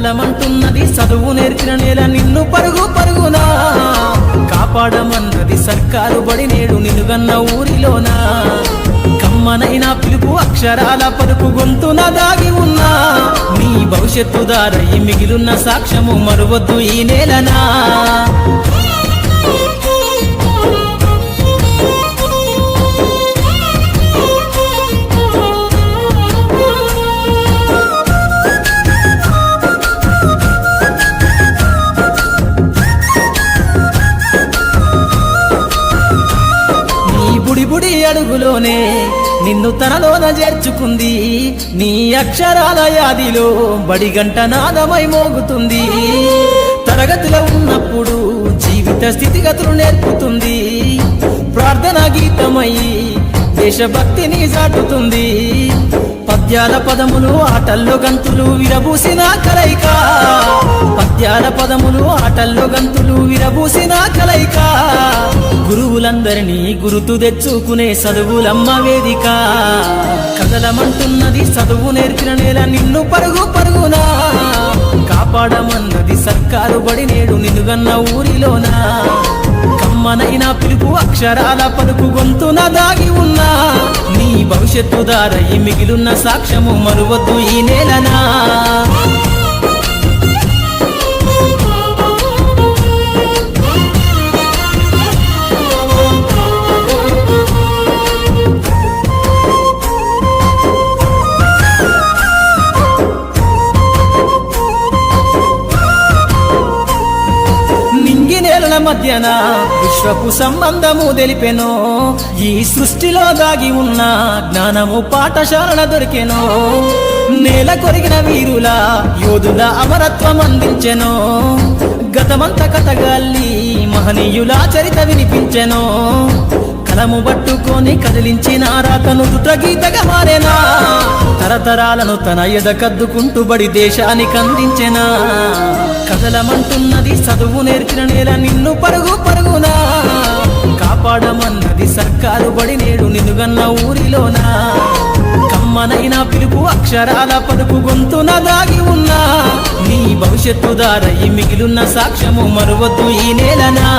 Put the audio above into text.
కదలమంటున్నది చదువు నేర్చిన నేల నిన్ను పరుగు పరుగునా కాపాడమన్నది సర్కారు బడి నేడు నిలుగన్న ఊరిలోనా కమ్మనైన పిలుపు అక్షరాల పలుకు గొంతున దాగి ఉన్నా నీ భవిష్యత్తు దారయి మిగిలున్న సాక్ష్యము మరువద్దు ఈ నేలనా బుడి అడుగులోనే నిన్ను తనలోన చేర్చుకుంది నీ అక్షరాల యాదిలో బడిగంట నాదమై మోగుతుంది తరగతిలో ఉన్నప్పుడు జీవిత స్థితిగతులు నేర్పుతుంది ప్రార్థన గీతమై దేశభక్తిని చాటుతుంది పద్యాల పదములు ఆటల్లో గంతులు విరబూసిన కలయిక పద్యాల పదములు ఆటల్లో గంతులు విరబూసిన కలయిక గురువులందరినీ గురుతు తెచ్చుకునే చదువులమ్మ వేదిక కదలమంటున్నది చదువు నేర్చిన నేల నిన్ను పరుగు పరుగునా కాపాడమన్నది సర్కారు బడి నేడు నిలుగన్న ఊరిలోనా కమ్మనైన పిలుపు అక్షరాల పలుకు గొంతున దాగి ఉన్నా నీ భవిష్యత్తు దారయి మిగిలున్న సాక్ష్యము మరువద్దు ఈ నేలనా నేలల మధ్యన విశ్వపు సంబంధము తెలిపెనో ఈ సృష్టిలో దాగి ఉన్న జ్ఞానము పాఠశాలల దొరికెనో నేల కొరిగిన వీరుల యోధుల అమరత్వం అందించెనో గతమంత కథగాల్లి మహనీయుల చరిత వినిపించెనో కలము పట్టుకొని కదిలించిన రాతను దుటగీతగా మారేనా తరతరాలను తన ఎద కద్దుకుంటూ బడి దేశానికి అందించెనా కదలమంటున్నది చదువు నేర్చిన నేల నిన్ను పరుగు పరుగునా కాపాడమన్నది సర్కారు బడి నేడు నిలుగన్న ఊరిలోనా కమ్మనైన పిలుపు అక్షరాల పలుకు గొంతున దాగి ఉన్నా నీ భవిష్యత్తు దారయి మిగిలున్న సాక్ష్యము మరువద్దు ఈ నేలనా